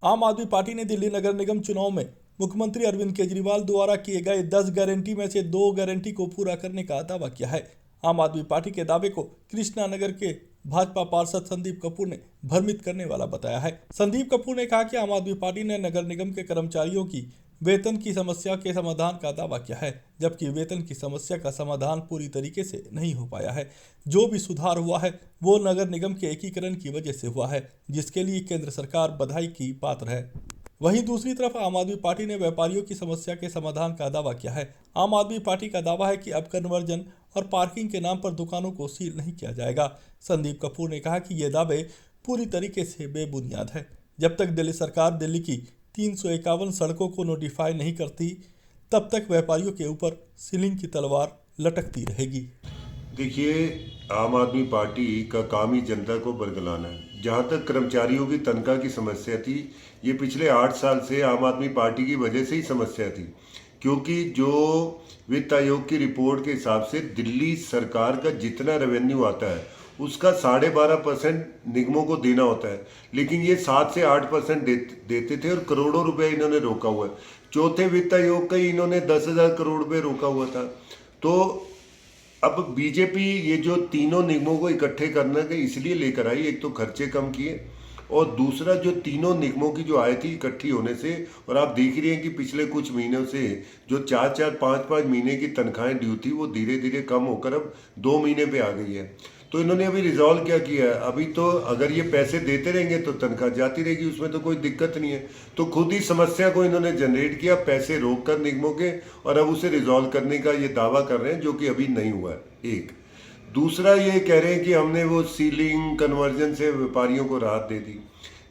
आम आदमी पार्टी ने दिल्ली नगर निगम चुनाव में मुख्यमंत्री अरविंद केजरीवाल द्वारा किए गए 10 गारंटी में से 2 गारंटी को पूरा करने का दावा किया है। आम आदमी पार्टी के दावे को कृष्णा नगर के भाजपा पार्षद संदीप कपूर ने भ्रमित करने वाला बताया है। संदीप कपूर ने कहा कि आम आदमी पार्टी ने नगर निगम के कर्मचारियों की वेतन की समस्या के समाधान का दावा किया है, जबकि वेतन की समस्या का समाधान पूरी तरीके से नहीं हो पाया है। जो भी सुधार हुआ है वो नगर निगम के एकीकरण की वजह से हुआ है, जिसके लिए केंद्र सरकार बधाई की पात्र है। वहीं दूसरी तरफ आम आदमी पार्टी ने व्यापारियों की समस्या के समाधान का दावा किया है। आम आदमी पार्टी का दावा है कि अब कन्वर्जन और पार्किंग के नाम पर दुकानों को सील नहीं किया जाएगा। संदीप कपूर ने कहा कि ये दावे पूरी तरीके से बेबुनियाद है। जब तक दिल्ली सरकार दिल्ली की 351 सड़कों को नोटिफाई नहीं करती, तब तक व्यापारियों के ऊपर सीलिंग की तलवार लटकती रहेगी। देखिए, आम आदमी पार्टी का काम ही जनता को बरगलाना है। जहाँ तक कर्मचारियों की तनख्वाह की समस्या थी, ये पिछले 8 साल से आम आदमी पार्टी की वजह से ही समस्या थी, क्योंकि जो वित्त आयोग की रिपोर्ट के हिसाब से दिल्ली सरकार का जितना रेवेन्यू आता है उसका 12.5% निगमों को देना होता है, लेकिन ये 7 से 8% देते थे और करोड़ों रुपए इन्होंने रोका हुआ है। चौथे वित्त आयोग का ही इन्होंने 10,000 करोड़ रुपए रोका हुआ था। तो अब बीजेपी ये जो तीनों निगमों को इकट्ठे करने के इसलिए लेकर आई, एक तो खर्चे कम किए और दूसरा जो तीनों निगमों की जो आय थी इकट्ठी होने से, और आप देख रहे हैं कि पिछले कुछ महीनों से जो 4-4, 5-5 महीने की तनख्वाहें ड्यू थी वो धीरे धीरे कम होकर अब 2 महीने पे आ गई है। तो इन्होंने अभी रिजॉल्व क्या किया है, अभी तो अगर ये पैसे देते रहेंगे तो तनख्वाह जाती रहेगी, उसमें तो कोई दिक्कत नहीं है। तो खुद ही समस्या को इन्होंने जनरेट किया, पैसे रोक कर निगमों के, और अब उसे रिजॉल्व करने का ये दावा कर रहे हैं, जो कि अभी नहीं हुआ है। एक दूसरा ये कह रहे हैं कि हमने वो सीलिंग कन्वर्जन से व्यापारियों को राहत दे दी।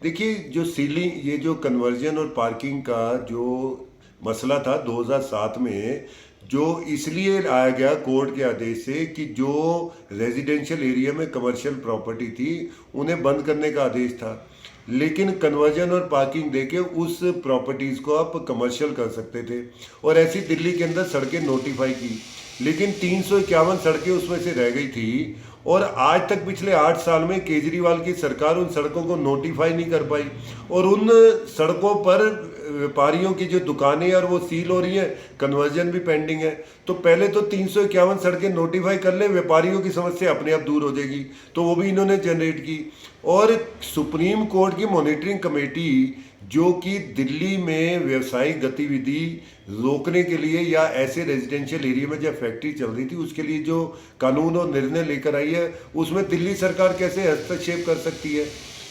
देखिए, जो सीलिंग, ये जो कन्वर्जन और पार्किंग का जो मसला था 2007 में, जो इसलिए आया गया कोर्ट के आदेश से कि जो रेजिडेंशियल एरिया में कमर्शियल प्रॉपर्टी थी उन्हें बंद करने का आदेश था, लेकिन कन्वर्जन और पार्किंग देके उस प्रॉपर्टीज़ को आप कमर्शियल कर सकते थे, और ऐसी दिल्ली के अंदर सड़कें नोटिफाई की, लेकिन 351 सड़कें उसमें से रह गई थी। और आज तक पिछले 8 साल में केजरीवाल की सरकार उन सड़कों को नोटिफाई नहीं कर पाई, और उन सड़कों पर व्यापारियों की जो दुकानें और वो सील हो रही हैं, कन्वर्जन भी पेंडिंग है। तो पहले तो 351 सड़कें नोटिफाई कर ले, व्यापारियों की समस्या अपने आप दूर हो जाएगी, तो वो भी इन्होंने जनरेट की। और सुप्रीम कोर्ट की मॉनिटरिंग कमेटी, जो कि दिल्ली में व्यवसायिक गतिविधि रोकने के लिए या ऐसे रेजिडेंशियल एरिया में जब फैक्ट्री चल रही थी उसके लिए जो कानून और निर्णय लेकर आई है, उसमें दिल्ली सरकार कैसे हस्तक्षेप कर सकती है।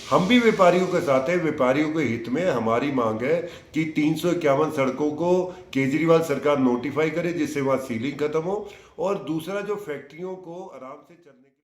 हम भी व्यापारियों के साथ हैं, व्यापारियों के हित में हमारी मांग है कि 351 सड़कों को केजरीवाल सरकार नोटिफाई करे, जिससे वहाँ सीलिंग खत्म हो, और दूसरा जो फैक्ट्रियों को आराम से चलने